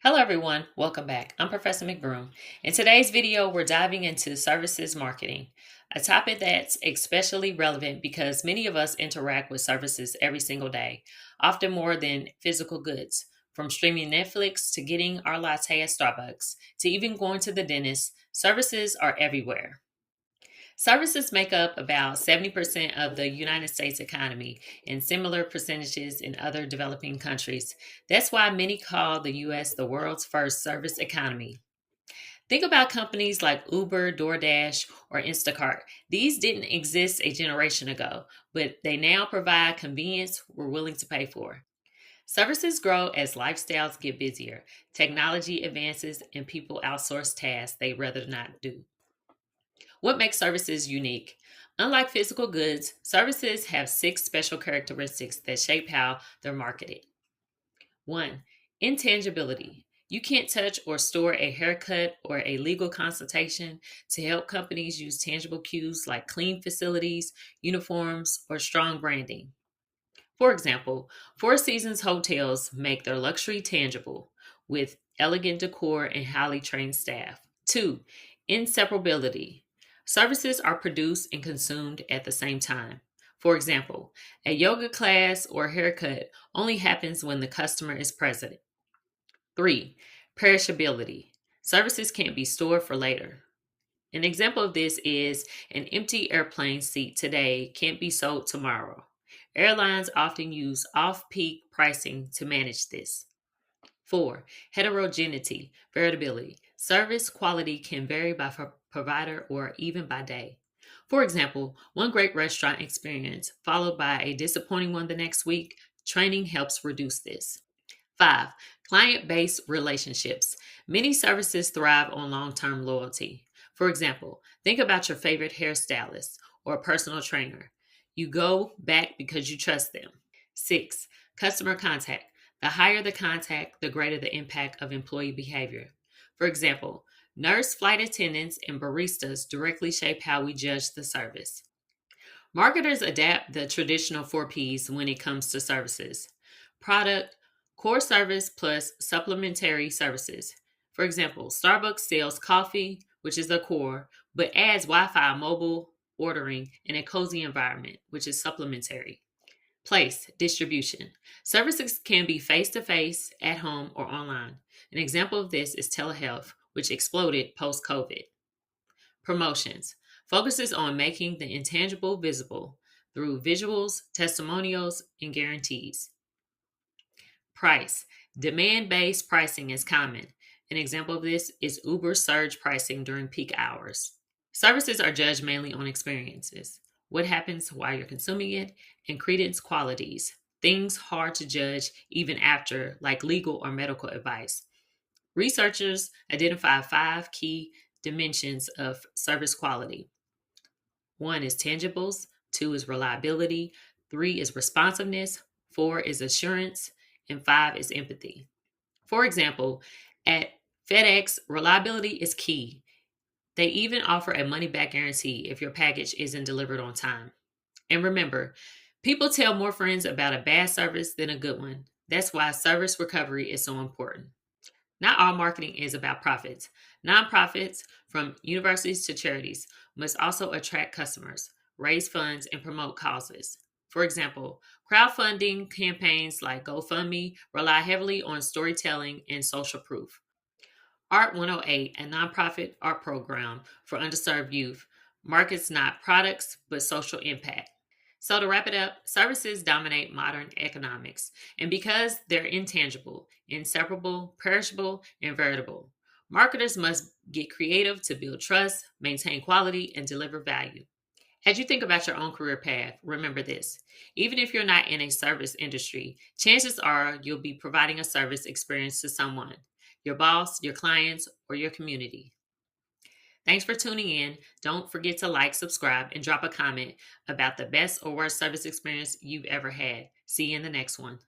Hello everyone, welcome back. I'm Professor McBroom. In today's video, we're diving into services marketing, a topic that's especially relevant because many of us interact with services every single day, often more than physical goods. From streaming Netflix to getting our latte at Starbucks to even going to the dentist, services are everywhere. Services make up about 70% of the United States economy and similar percentages in other developing countries. That's why many call the US the world's first service economy. Think about companies like Uber, DoorDash, or Instacart. These didn't exist a generation ago, but they now provide convenience we're willing to pay for. Services grow as lifestyles get busier, technology advances, and people outsource tasks they'd rather not do. What makes services unique? Unlike physical goods, services have six special characteristics that shape how they're marketed. One, intangibility. You can't touch or store a haircut or a legal consultation. To help companies use tangible cues like clean facilities, uniforms, or strong branding. For example, Four Seasons hotels make their luxury tangible with elegant decor and highly trained staff. Two, inseparability. Services are produced and consumed at the same time. For example, a yoga class or haircut only happens when the customer is present. Three, perishability. Services can't be stored for later. An example of this is an empty airplane seat today can't be sold tomorrow. Airlines often use off peak pricing to manage this. Four, heterogeneity, variability. Service quality can vary by provider or even by day. For example, one great restaurant experience followed by a disappointing one the next week, training helps reduce this. Five, client based relationships. Many services thrive on long term loyalty. For example, think about your favorite hairstylist or personal trainer. You go back because you trust them. Six, customer contact. The higher the contact, the greater the impact of employee behavior. For example, nurse, flight attendants, and baristas directly shape how we judge the service. Marketers adapt the traditional 4Ps when it comes to services: product, core service plus supplementary services. For example, Starbucks sells coffee, which is the core, but adds Wi Fi, mobile ordering, and a cozy environment, which is supplementary. Place, distribution. Services can be face to face, at home, or online. An example of this is telehealth, which exploded post COVID. Promotions focuses on making the intangible visible through visuals, testimonials, and guarantees. Price, demand based pricing is common. An example of this is Uber surge pricing during peak hours. Services are judged mainly on experiences, what happens while you're consuming it, and credence qualities, things hard to judge even after, like legal or medical advice. Researchers identify five key dimensions of service quality. One is tangibles, two is reliability, three is responsiveness, four is assurance, and five is empathy. For example, at FedEx, reliability is key. They even offer a money back guarantee if your package isn't delivered on time. And remember, people tell more friends about a bad service than a good one. That's why service recovery is so important. Not all marketing is about profits. Nonprofits, from universities to charities, must also attract customers, raise funds, and promote causes. For example, crowdfunding campaigns like GoFundMe rely heavily on storytelling and social proof. Art 108, a nonprofit art program for underserved youth, markets not products but social impact. So, to wrap it up, services dominate modern economics, and because they're intangible, inseparable, perishable, and veritable, marketers must get creative to build trust, maintain quality, and deliver value. As you think about your own career path, remember this: even if you're not in a service industry, chances are you'll be providing a service experience to someone, your boss, your clients, or your community. Thanks for tuning in. Don't forget to like, subscribe, and drop a comment about the best or worst service experience you've ever had. See you in the next one.